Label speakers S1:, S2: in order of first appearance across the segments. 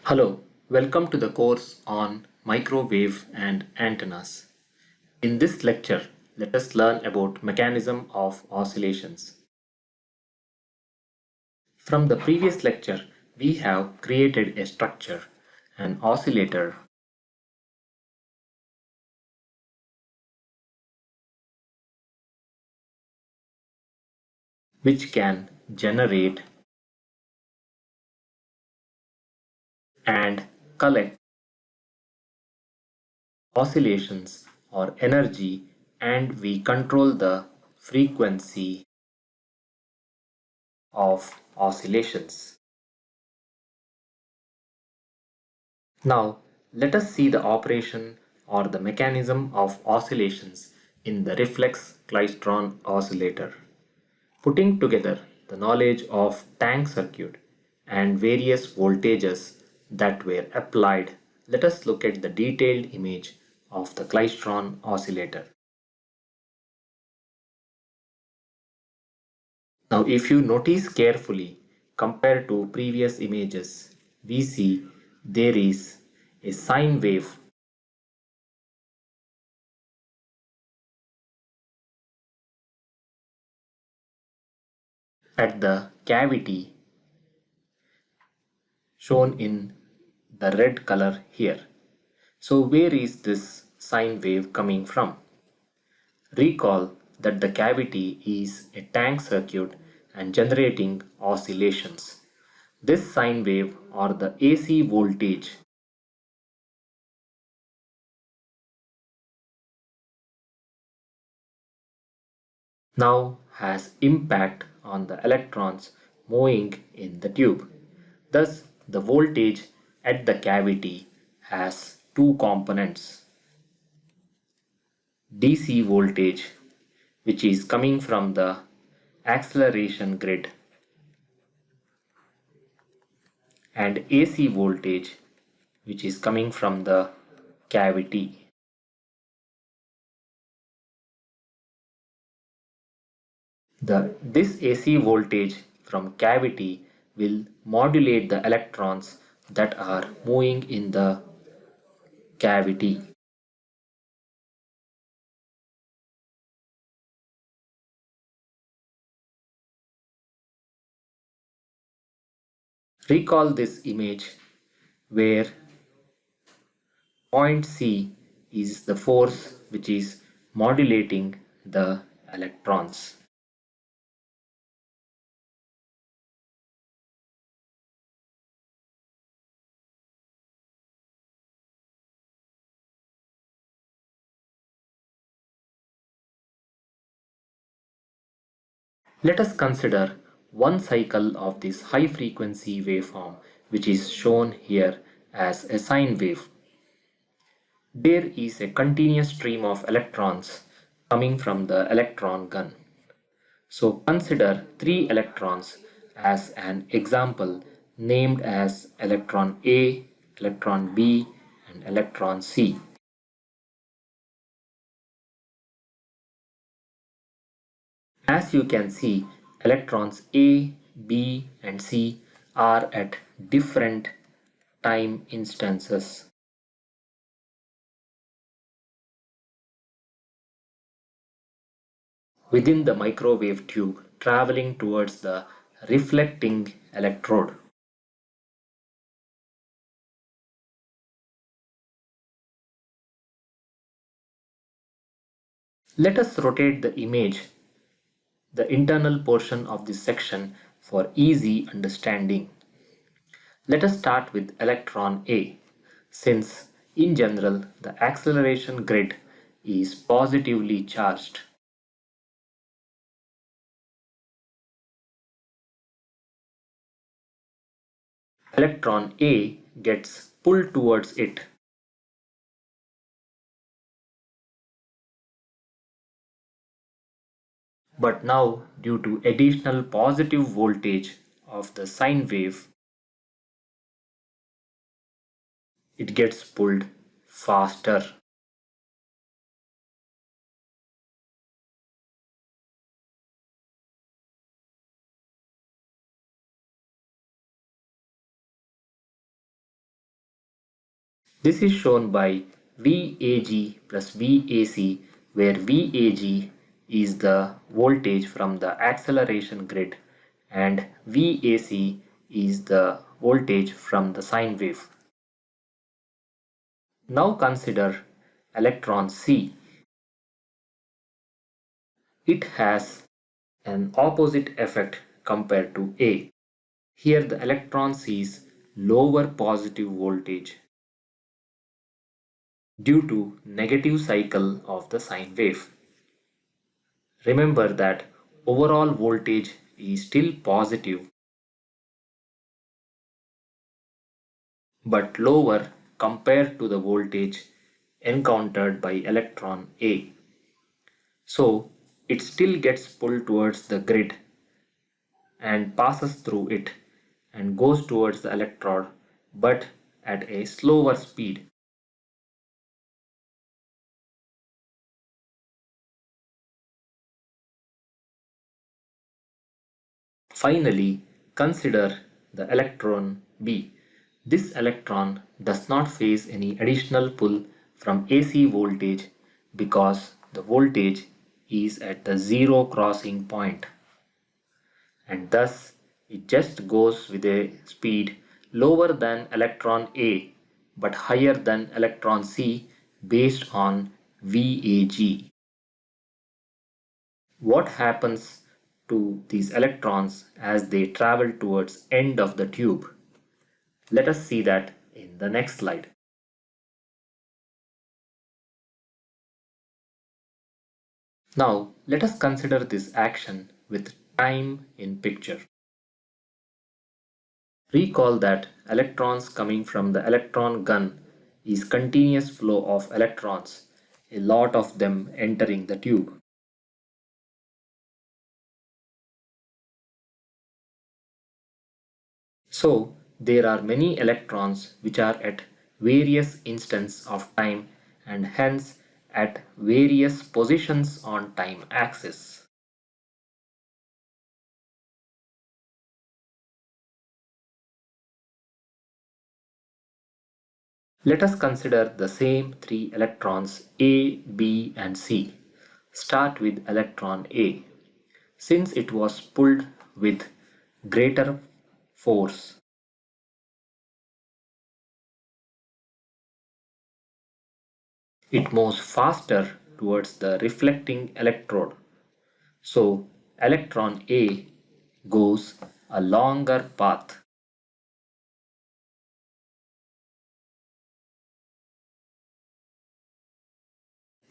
S1: Hello, welcome to the course on microwave and antennas. In this lecture, let us learn about mechanism of oscillations. From the previous lecture, we have created a structure, an oscillator, which can generate and collect oscillations or energy, and we control the frequency of oscillations. Now, let us see the operation or the mechanism of oscillations in the reflex klystron oscillator. Putting together the knowledge of tank circuit and various voltages that were applied, let us look at the detailed image of the klystron oscillator. Now, if you notice carefully compared to previous images, we see there is a sine wave at the cavity shown in the red color here. So where is this sine wave coming from? Recall that the cavity is a tank circuit and generating oscillations. This sine wave or the AC voltage now has impact on the electrons moving in the tube. Thus, the voltage at the cavity has two components: DC voltage, which is coming from the acceleration grid, and AC voltage, which is coming from the cavity. This AC voltage from cavity will modulate the electrons that are moving in the cavity. Recall this image where point C is the force which is modulating the electrons. Let us consider one cycle of this high frequency waveform, which is shown here as a sine wave. There is a continuous stream of electrons coming from the electron gun. So consider three electrons as an example, named as electron A, electron B, and electron C. As you can see, electrons A, B, and C are at different time instances. Within the microwave tube traveling towards the reflecting electrode. Let us rotate the image, the internal portion of this section, for easy understanding. Let us start with electron A, since in general the acceleration grid is positively charged. Electron A gets pulled towards it. But now, due to additional positive voltage of the sine wave, it gets pulled faster. This is shown by VAG plus VAC, where VAG is the voltage from the acceleration grid and VAC is the voltage from the sine wave. Now consider electron C. It has an opposite effect compared to A. Here the electron sees lower positive voltage due to negative cycle of the sine wave. Remember that overall voltage is still positive but lower compared to the voltage encountered by electron A. So it still gets pulled towards the grid and passes through it and goes towards the electrode but at a slower speed. Finally, consider the electron B. This electron does not face any additional pull from AC voltage because the voltage is at the zero crossing point, and thus it just goes with a speed lower than electron A but higher than electron C based on VAG. What happens to these electrons as they travel towards end of the tube? Let us see that in the next slide. Now let us consider this action with time in picture. Recall that electrons coming from the electron gun is continuous flow of electrons, a lot of them entering the tube. So there are many electrons which are at various instants of time and hence at various positions on time axis. Let us consider the same three electrons A, B and C. Start with electron A. Since it was pulled with greater force, it moves faster towards the reflecting electrode. So electron A goes a longer path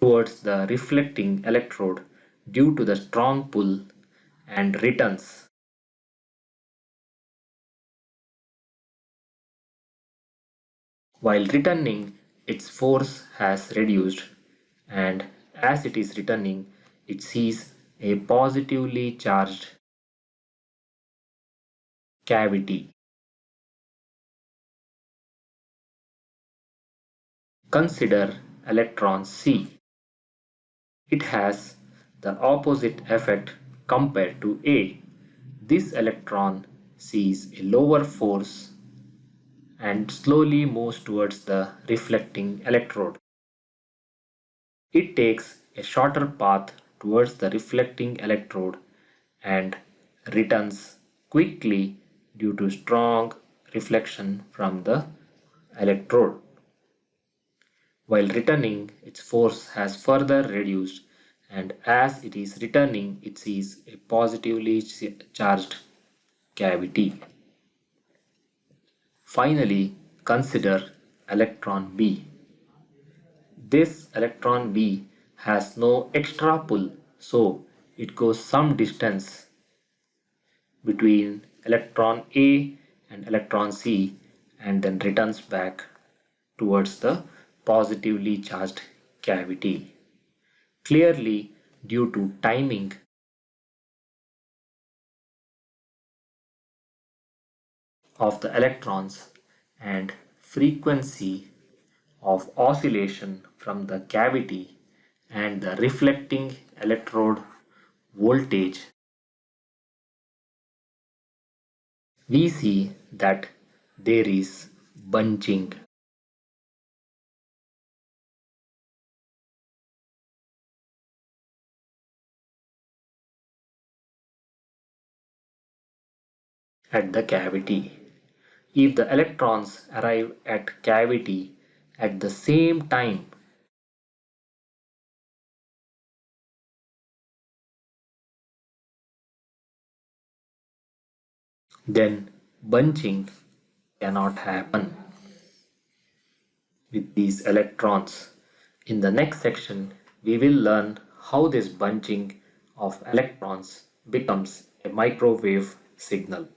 S1: towards the reflecting electrode due to the strong pull and returns. While returning, its force has reduced, and as it is returning, it sees a positively charged cavity. Consider electron C. It has the opposite effect compared to A. This electron sees a lower force and slowly moves towards the reflecting electrode. It takes a shorter path towards the reflecting electrode and returns quickly due to strong reflection from the electrode. While returning, its force has further reduced, and as it is returning, it sees a positively charged cavity. Finally, consider electron B. This electron B has no extra pull, so it goes some distance between electron A and electron C and then returns back towards the positively charged cavity. Clearly, due to timing of the electrons and frequency of oscillation from the cavity and the reflecting electrode voltage, we see that there is bunching. at the cavity. If the electrons arrive at cavity at the same time, then bunching cannot happen with these electrons. In the next section, we will learn how this bunching of electrons becomes a microwave signal.